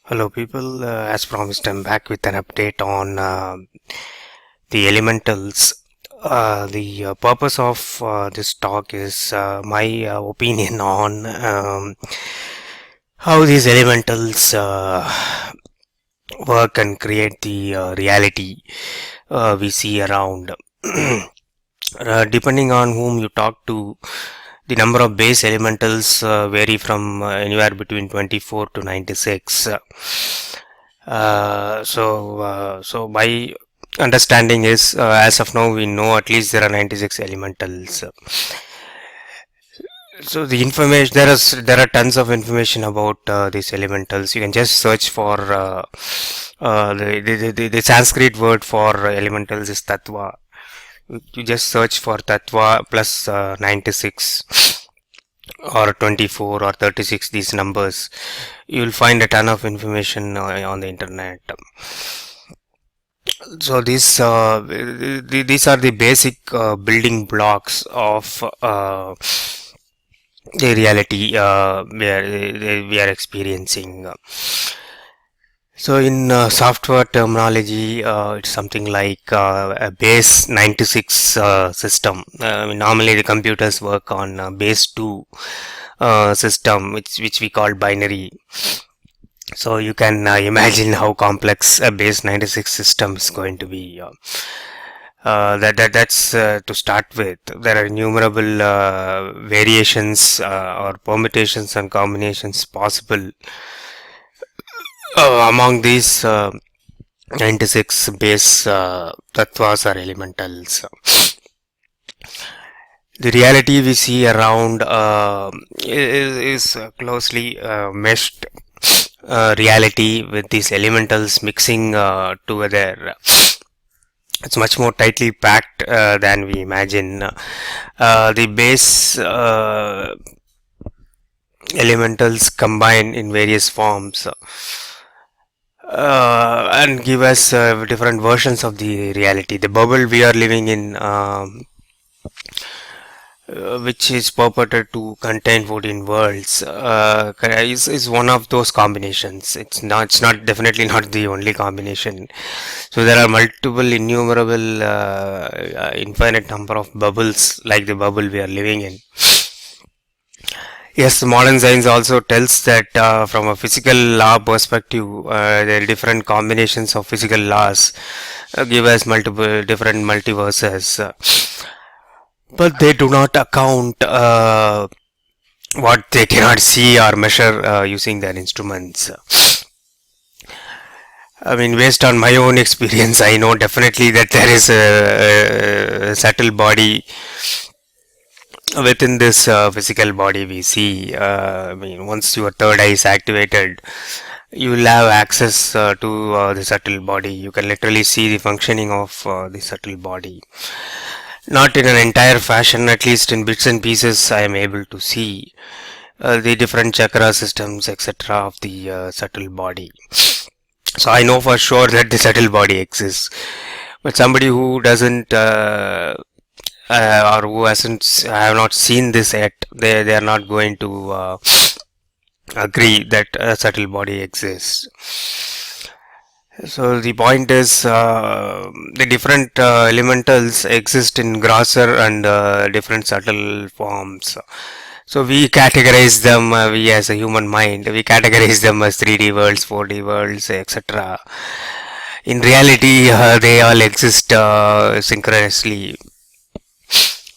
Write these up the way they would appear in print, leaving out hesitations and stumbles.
Hello, people. As promised, I'm back with an update on the elementals. The purpose of this talk is my opinion on how these elementals work and create the reality we see around. Depending on whom you talk to, the number of base elementals vary from anywhere between 24 to 96. So my understanding is, as of now, we know at least there are 96 elementals. So the information there are tons of information about these elementals. You can just search for the Sanskrit word for elementals is Tattva. You just search for Tattva plus 96 or 24 or 36, these numbers. You will find a ton of information on the internet. So these are the basic building blocks of the reality we are experiencing. So in software terminology, it's something like a base 96 system. Normally the computers work on base 2 system, which we call binary. So you can imagine how complex a base 96 system is going to be. That's to start with. There are innumerable variations or permutations and combinations possible among these 96 base tattvas or elementals. The reality we see around is closely meshed reality with these elementals mixing together. It's much more tightly packed than we imagine. The base elementals combine in various forms and give us different versions of the reality. The bubble we are living in, which is purported to contain 14 worlds, is one of those combinations. It's not definitely not the only combination. So there are multiple, innumerable, infinite number of bubbles like the bubble we are living in. Yes, modern science also tells that from a physical law perspective, there are different combinations of physical laws give us multiple different multiverses, but they do not account what they cannot see or measure using their instruments. I mean, based on my own experience, I know definitely that there is a subtle body within this physical body we see. I mean, once your third eye is activated, you will have access to the subtle body. You can literally see the functioning of the subtle body. Not in an entire fashion, at least in bits and pieces, I am able to see the different chakra systems, etc., of the subtle body. So I know for sure that the subtle body exists. But somebody who doesn't or who hasn't have not seen this yet, they are not going to agree that a subtle body exists. So the point is, the different elementals exist in grosser and different subtle forms. So we categorize them, we as a human mind, we categorize them as 3D worlds, 4D worlds, etc. In reality, they all exist synchronously.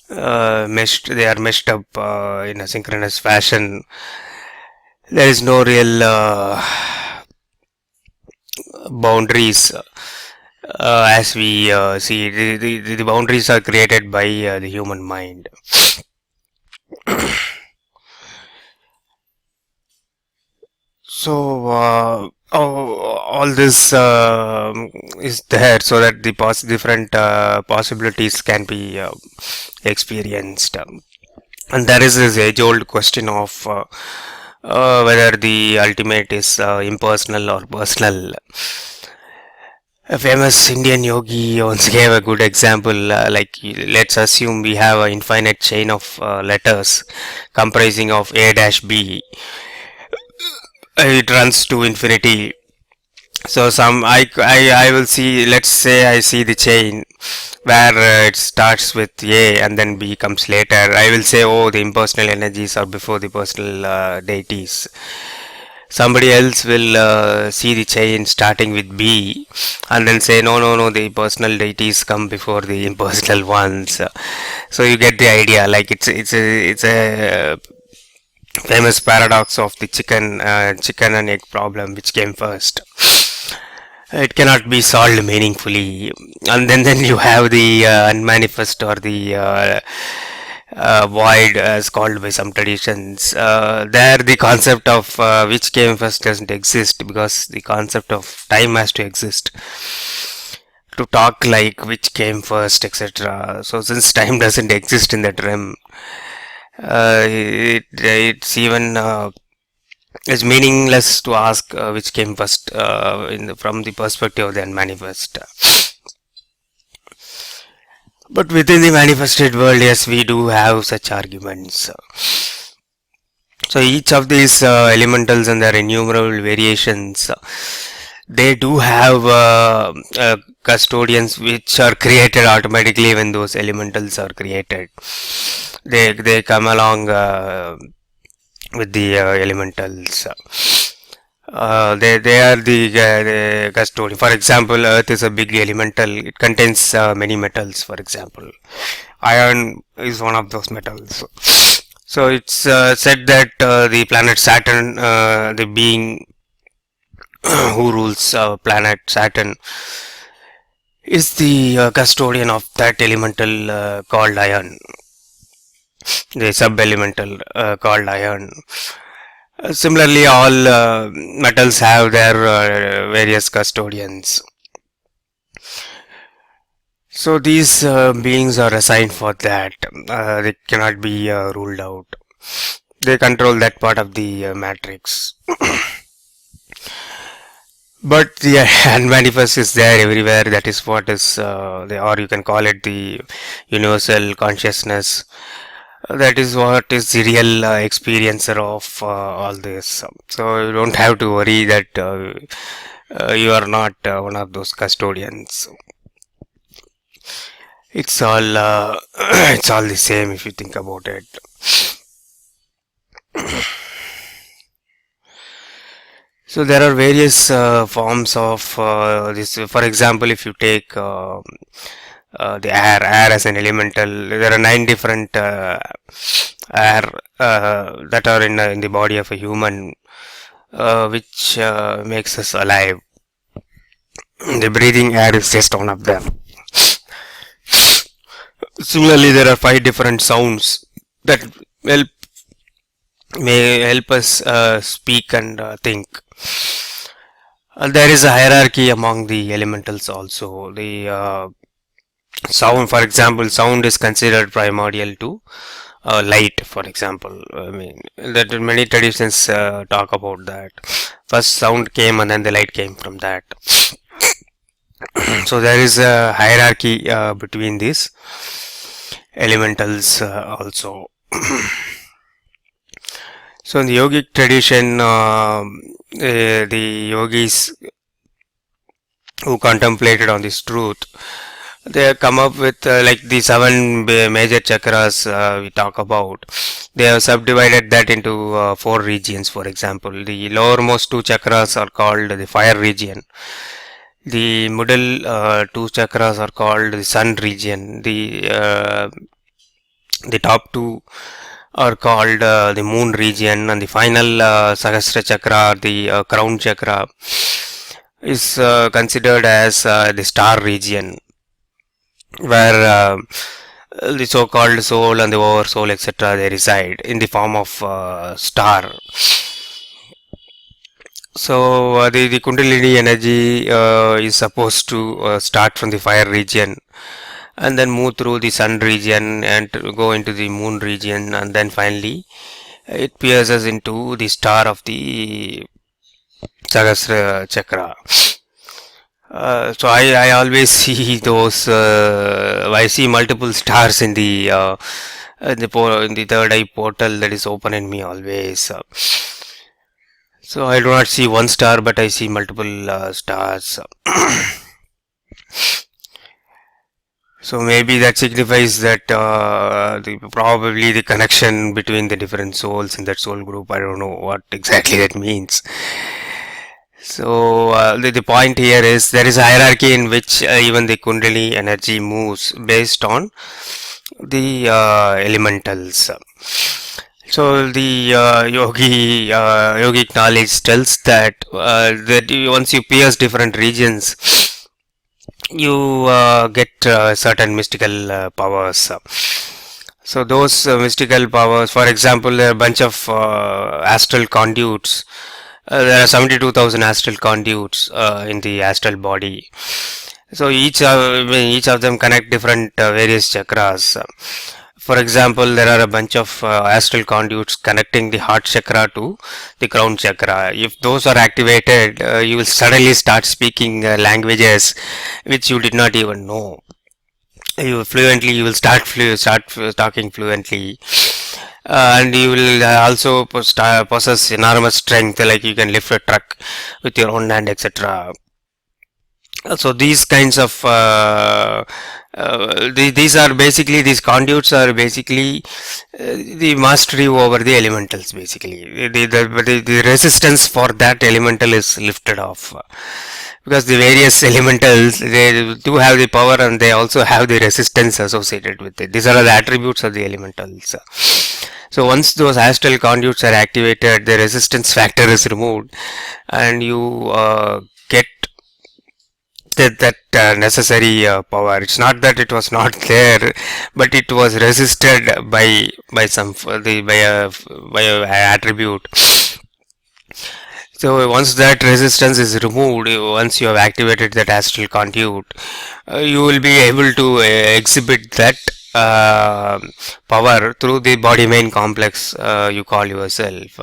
They are meshed up in a synchronous fashion. There is no real boundaries as we see. The boundaries are created by the human mind. So all this is there so that the different possibilities can be experienced. And there is this age-old question of whether the ultimate is impersonal or personal. A famous Indian yogi once gave a good example. Like, let's assume we have an infinite chain of letters comprising of A dash B. it runs to infinity. So I will see, let's say I see the chain where it starts with A and then B comes later. I will say, oh, the impersonal energies are before the personal deities. Somebody else will see the chain starting with B and then say, no, no, no, the personal deities come before the impersonal ones. So you get the idea. Like it's a famous paradox of the chicken and egg problem, which came first. It cannot be solved meaningfully, and then you have the unmanifest or the void, as called by some traditions. There the concept of which came first doesn't exist, because the concept of time has to exist to talk like which came first, etc. So since time doesn't exist in that realm, it's even it's meaningless to ask which came first from the perspective of the unmanifest. But within the manifested world, yes, we do have such arguments. So each of these elementals and their innumerable variations, they do have custodians which are created automatically when those elementals are created. They come along with the elementals. They are the custodian. For example, Earth is a big elemental. It contains many metals. For example, iron is one of those metals. So it's said that the planet Saturn, the being who rules planet Saturn, is the custodian of that elemental called iron, the sub-elemental called iron. Similarly, all metals have their various custodians. So these beings are assigned for that. They cannot be ruled out. They control that part of the matrix. But the unmanifest is there everywhere. That is what is, or you can call it the universal consciousness. That is what is the real experiencer of all this. So you don't have to worry that you are not one of those custodians. It's all it's all the same if you think about it. So there are various forms of this. For example, if you take the air as an elemental, there are 9 different air that are in the body of a human, which makes us alive. The breathing air is just one of them. Similarly, there are 5 different sounds that may help us speak and think. There is a hierarchy among the elementals also. The sound, for example, sound is considered primordial to light, for example. I mean, that many traditions talk about that. First sound came and then the light came from that. So there is a hierarchy between these elementals also. So in the yogic tradition, the yogis who contemplated on this truth, they have come up with like the 7 major chakras we talk about. They have subdivided that into 4 regions. For example, the lowermost 2 chakras are called the fire region. The middle 2 chakras are called the sun region. The top 2 are called the moon region, and the final Sahasra chakra, the crown chakra, is considered as the star region, where the so-called soul and the oversoul, etc., they reside in the form of star. So the Kundalini energy is supposed to start from the fire region and then move through the sun region and go into the moon region, and then finally it pierces into the star of the Sahasra chakra. So I always see those. I see multiple stars in the third eye portal that is open in me always. So I do not see one star, but I see multiple stars. So maybe that signifies that probably the connection between the different souls in that soul group. I don't know what exactly that means. So the point here is there is a hierarchy in which even the Kundalini energy moves based on the elementals. So the yogic knowledge tells that once you pierce different regions, you get certain mystical powers. So those mystical powers, for example, there are a bunch of astral conduits. There are 72,000 astral conduits in the astral body. So each of them connect different various chakras. For example, there are a bunch of astral conduits connecting the heart chakra to the crown chakra. If those are activated, you will suddenly start speaking languages which you did not even know. You will start talking fluently, and you will also possess enormous strength, like you can lift a truck with your own hand, etc. So these kinds of these are basically, these conduits are basically the mastery over the elementals. Basically the resistance for that elemental is lifted off, because the various elementals, they do have the power and they also have the resistance associated with it. These are the attributes of the elementals. So once those astral conduits are activated, the resistance factor is removed, and you get that necessary power. It's not that it was not there, but it was resisted by some by a attribute. So once that resistance is removed, once you have activated that astral conduit, you will be able to exhibit that power through the body main complex you call yourself.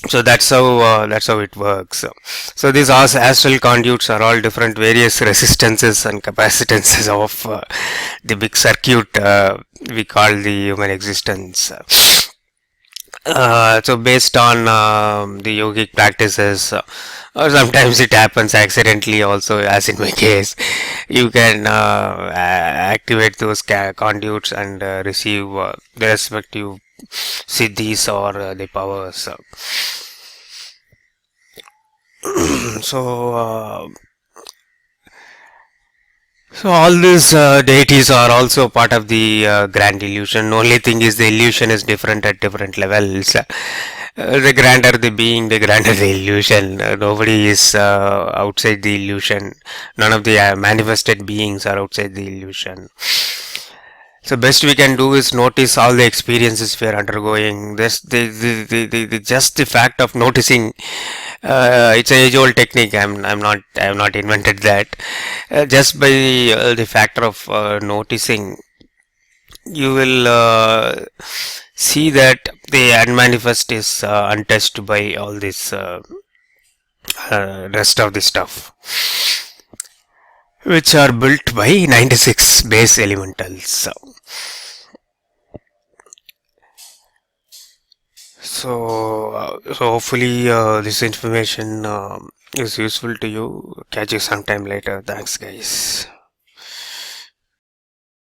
So that's how it works. So these astral conduits are all different various resistances and capacitances of the big circuit we call the human existence. So based on the yogic practices, or sometimes it happens accidentally also, as in my case, you can activate those conduits and receive the respective siddhis or the powers. So so all these deities are also part of the grand illusion. Only thing is the illusion is different at different levels. The grander the being, the grander the illusion. Nobody is outside the illusion. None of the manifested beings are outside the illusion. So best we can do is notice all the experiences we are undergoing. This the just the fact of noticing. It's an age-old technique. I have not invented that. Just by the factor of noticing, you will see that the unmanifest is untouched by all this rest of the stuff, which are built by 96 base elementals. So hopefully this information is useful to you. Catch you sometime later. Thanks, guys.